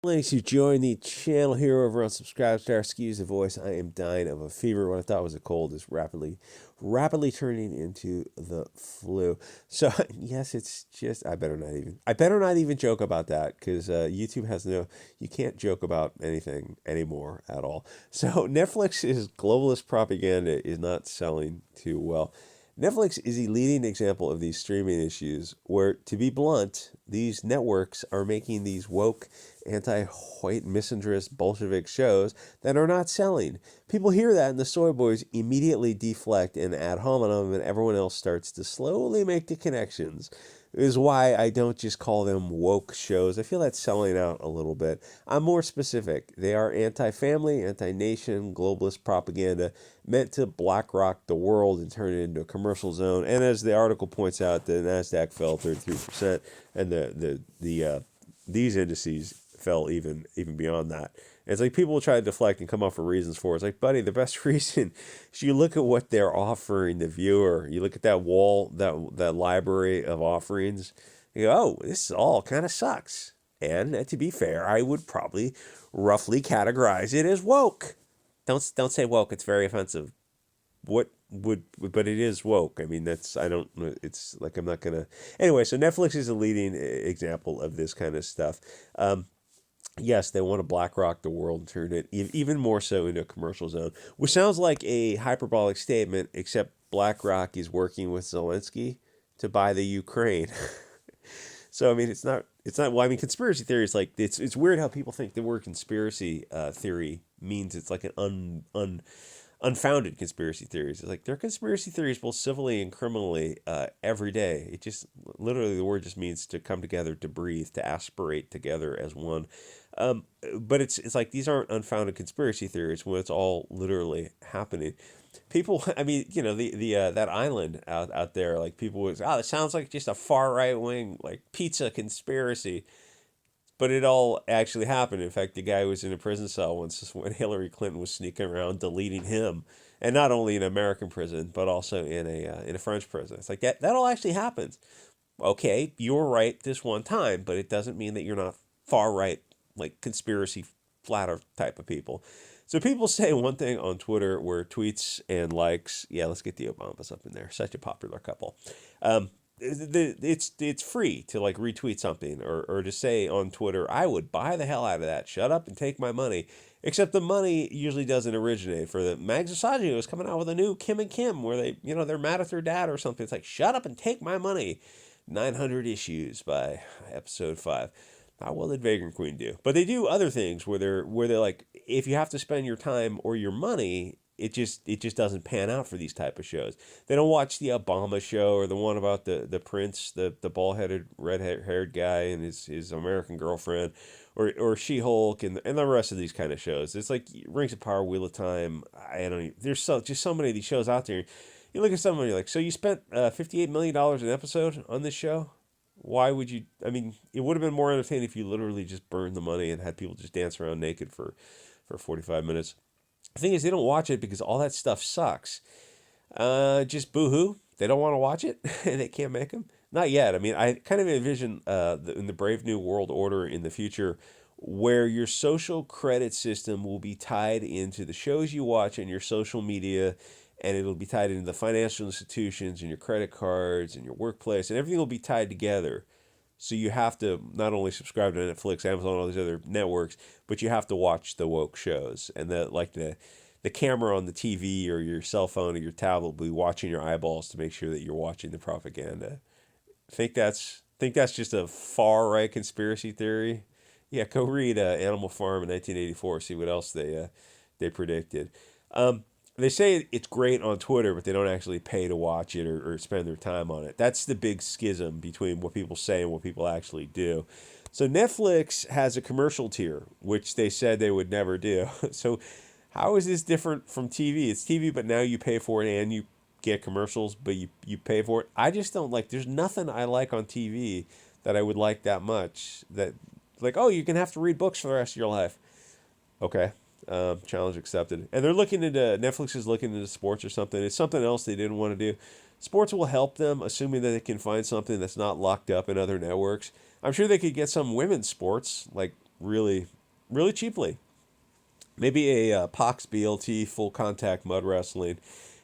Thanks you join the channel here over on Subscribestar. Excuse the voice. I am dying of a fever. What I thought was a cold is rapidly turning into the flu. So yes, it's just I better not even joke about that because YouTube has you can't joke about anything anymore at all. So Netflix's globalist propaganda is not selling too well. Netflix is a leading example of these streaming issues where, to be blunt, these networks are making these woke, anti-white, misandrist, Bolshevik shows that are not selling. People hear that and the soy boys immediately deflect and ad hominem and everyone else starts to slowly make the connections. Is why I don't just call them woke shows. I feel that's selling out a little bit. I'm more specific. They are anti-family, anti-nation, globalist propaganda meant to blackrock the world and turn it into a commercial zone. And as the article points out, the Nasdaq fell 33%, and these indices fell even beyond that. And it's like people try to deflect and come up with reasons for it. It's like, buddy, the best reason is you look at what they're offering the viewer. You look at that wall, that library of offerings. You go, oh, this all kind of sucks. And to be fair, I would probably roughly categorize it as woke. Don't say woke. It's very offensive. But it is woke. I mean, it's like, I'm not gonna. Anyway, so Netflix is a leading example of this kind of stuff. Yes, they want to BlackRock the world and turn it even more so into a commercial zone, which sounds like a hyperbolic statement, except BlackRock is working with Zelensky to buy the Ukraine. So I mean, it's not. Well, I mean, conspiracy theory is like it's weird how people think the word conspiracy theory means it's like an unfounded conspiracy theories. It's like there are conspiracy theories both civilly and criminally every day. It just literally the word just means to come together, to breathe, to aspirate together as one. But it's like these aren't unfounded conspiracy theories when it's all literally happening. People, I mean, the that island out there, like people was, it sounds like just a far right wing like pizza conspiracy. But it all actually happened. In fact, the guy was in a prison cell once when Hillary Clinton was sneaking around deleting him, and not only in an American prison but also in a French prison. It's like that all actually happens. Okay, you were right this one time, but it doesn't mean that you're not far right, like conspiracy flatter type of people. So people say one thing on Twitter where tweets and likes. Yeah, let's get the Obamas up in there. Such a popular couple. It's free to like retweet something or to say on Twitter, I would buy the hell out of that. Shut up and take my money. Except the money usually doesn't originate. For the Mags Asagio is coming out with a new Kim and Kim where they're mad at their dad or something. It's like, shut up and take my money. 900 issues by episode 5. How well did Vagrant Queen do? But they do other things where they're like, if you have to spend your time or your money, it just doesn't pan out for these type of shows. They don't watch the Obama show or the one about the prince, the bald headed red haired guy and his American girlfriend, or She Hulk and the rest of these kind of shows. It's like Rings of Power, Wheel of Time. I don't even, there's so many of these shows out there. You look at somebody like, so you spent $58 million an episode on this show. Why would you? I mean, it would have been more entertaining if you literally just burned the money and had people just dance around naked for 45 minutes. The thing is, they don't watch it because all that stuff sucks. Just boo-hoo. They don't want to watch it, and they can't make them. Not yet. I mean, I kind of envision in the Brave New World Order in the future where your social credit system will be tied into the shows you watch and your social media, and it'll be tied into the financial institutions and your credit cards and your workplace, and everything will be tied together. So you have to not only subscribe to Netflix, Amazon, all these other networks, but you have to watch the woke shows. And the camera on the TV or your cell phone or your tablet will be watching your eyeballs to make sure that you're watching the propaganda. Think that's just a far right conspiracy theory. Yeah, go read Animal Farm in 1984. See what else they predicted. They say it's great on Twitter, but they don't actually pay to watch it or spend their time on it. That's the big schism between what people say and what people actually do. So Netflix has a commercial tier, which they said they would never do. So how is this different from TV? It's TV, but now you pay for it and you get commercials, but you pay for it. I just don't like, there's nothing I like on TV that I would like that much. That, like, oh, you're going to have to read books for the rest of your life. Okay. Challenge accepted. And Netflix is looking into sports or something. It's something else they didn't want to do. Sports will help them, assuming that they can find something that's not locked up in other networks. I'm sure they could get some women's sports, like really, really cheaply. Maybe a Pox BLT, full contact mud wrestling.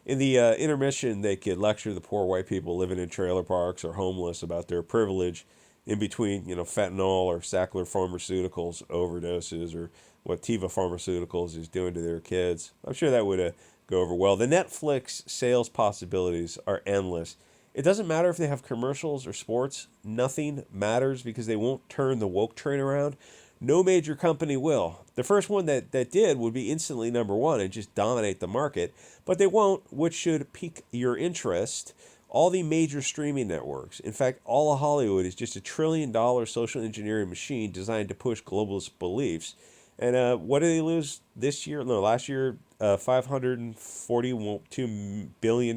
In the intermission, they could lecture the poor white people living in trailer parks or homeless about their privilege in between, fentanyl or Sackler Pharmaceuticals overdoses or what Teva Pharmaceuticals is doing to their kids. I'm sure that would go over well. The Netflix sales possibilities are endless. It doesn't matter if they have commercials or sports. Nothing matters because they won't turn the woke train around. No major company will. The first one that did would be instantly number one and just dominate the market, but they won't, which should pique your interest. All the major streaming networks, in fact, all of Hollywood is just $1 trillion social engineering machine designed to push globalist beliefs. And what did they lose this year? No, last year, $542 billion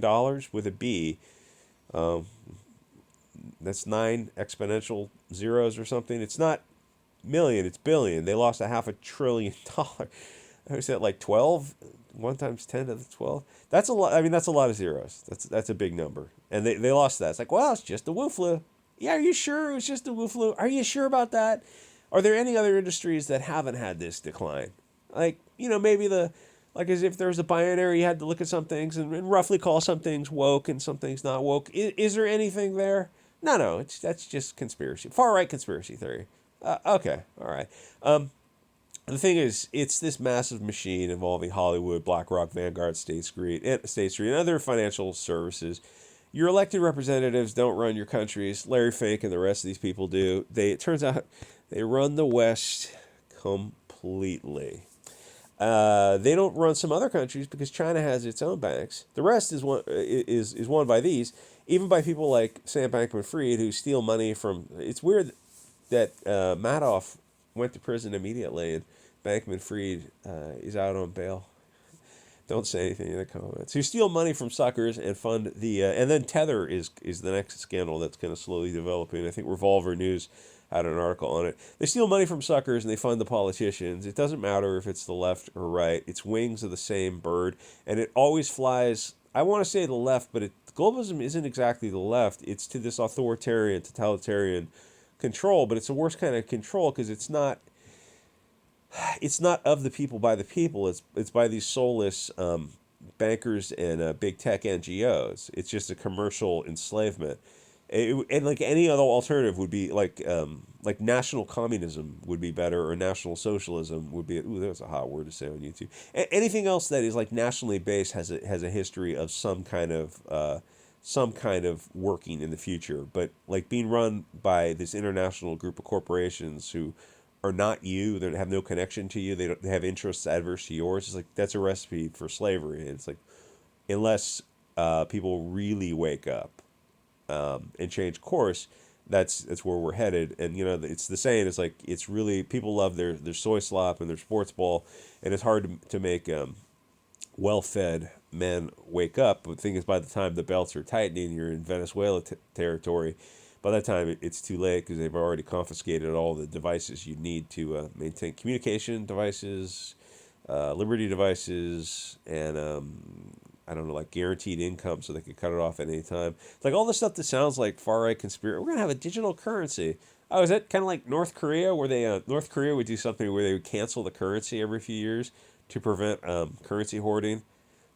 with a B. Um, that's 9 exponential zeros or something. It's not million, it's billion. They lost a $500 billion. I was at like 12. 1 times 10 to the 12. That's a lot. I mean, that's a lot of zeros. That's a big number. And they lost that. It's like, well, it's just the Wu flu. Yeah, are you sure it was just the Wu flu? Are you sure about that? Are there any other industries that haven't had this decline? Like, maybe like as if there was a binary, you had to look at some things and roughly call some things woke and some things not woke. Is there anything there? No, that's just conspiracy. Far right conspiracy theory. Okay, all right. The thing is, it's this massive machine involving Hollywood, BlackRock, Vanguard, State Street, and other financial services. Your elected representatives don't run your countries. Larry Fink and the rest of these people do. It turns out they run the West completely. They don't run some other countries because China has its own banks. The rest is won by these, even by people like Sam Bankman-Fried who steal money from. It's weird that Madoff went to prison immediately, and Bankman-Fried is out on bail. Don't say anything in the comments. Who steal money from suckers and fund the and then Tether is the next scandal that's kind of slowly developing. I think Revolver News had an article on it. They steal money from suckers and they fund the politicians. It doesn't matter if it's the left or right. It's wings of the same bird, and it always flies. I want to say the left, but globalism isn't exactly the left. It's to this authoritarian, totalitarian control, but it's the worst kind of control because it's not of the people by the people. It's by these soulless bankers and big tech NGOs. It's just a commercial enslavement. And like any other alternative would be like national communism would be better, or national socialism would be. Ooh, that's a hot word to say on YouTube. Anything else that is like nationally based has a history of some kind of working in the future, but like being run by this international group of corporations who are not you, they have no connection to you, they have interests adverse to yours. It's like that's a recipe for slavery. It's like unless people really wake up and change course, that's where we're headed. And it's the saying. It's like it's really people love their soy slop and their sports ball, and it's hard to make well-fed men wake up. But the thing is, by the time the belts are tightening, you're in Venezuela territory. By that time, it's too late because they've already confiscated all the devices you need to maintain communication devices, liberty devices, and I don't know, like guaranteed income, so they could cut it off at any time. It's like all this stuff that sounds like far right conspiracy. We're gonna have a digital currency. Oh, is that kind of like North Korea, where North Korea would do something where they would cancel the currency every few years to prevent currency hoarding?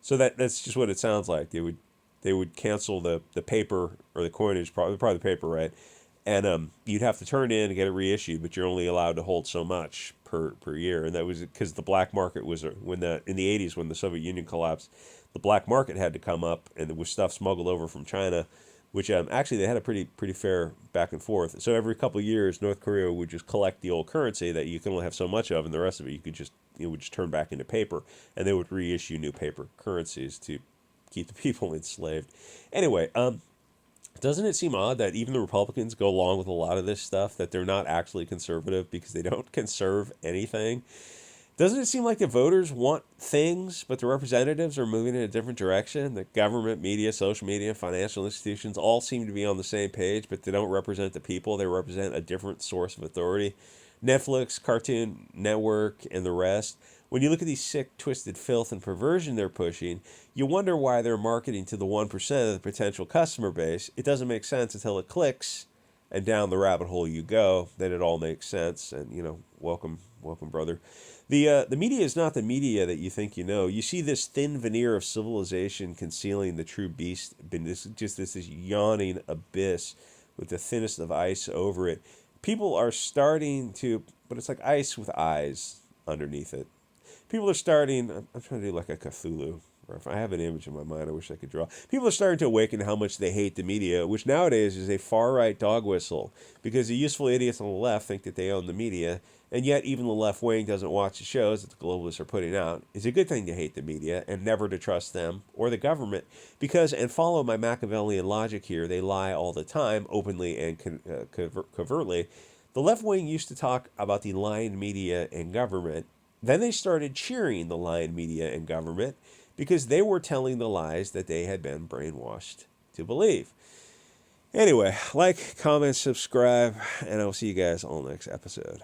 So that's just what it sounds like. They would cancel the paper or the coinage, probably the paper, right? And you'd have to turn in and get it reissued, but you're only allowed to hold so much per year. And that was because the black market was in the 80s, when the Soviet Union collapsed, the black market had to come up, and there was stuff smuggled over from China, which actually they had a pretty fair back and forth. So every couple of years, North Korea would just collect the old currency that you can only have so much of, and the rest of it it would just turn back into paper, and they would reissue new paper currencies to keep the people enslaved. Anyway, doesn't it seem odd that even the Republicans go along with a lot of this stuff, that they're not actually conservative because they don't conserve anything? Doesn't it seem like the voters want things, but the representatives are moving in a different direction? The government, media, social media, financial institutions all seem to be on the same page, but they don't represent the people. They represent a different source of authority. Netflix, Cartoon Network, and the rest. When you look at these sick, twisted filth and perversion they're pushing, you wonder why they're marketing to the 1% of the potential customer base. It doesn't make sense until it clicks, and down the rabbit hole you go, then it all makes sense. And welcome, welcome, brother. The media is not the media that you think you know. You see this thin veneer of civilization concealing the true beast, just this yawning abyss with the thinnest of ice over it. People are starting to, but it's like ice with eyes underneath it. People are starting. I'm trying to do like a Cthulhu. Or if I have an image in my mind, I wish I could draw. People are starting to awaken how much they hate the media, which nowadays is a far-right dog whistle, because the useful idiots on the left think that they own the media, and yet even the left wing doesn't watch the shows that the globalists are putting out. It's a good thing to hate the media and never to trust them or the government, because, and follow my Machiavellian logic here, they lie all the time, openly and covertly. The left wing used to talk about the lying media and government. Then they started cheering the lying media and government because they were telling the lies that they had been brainwashed to believe. Anyway, like, comment, subscribe, and I'll see you guys on the next episode.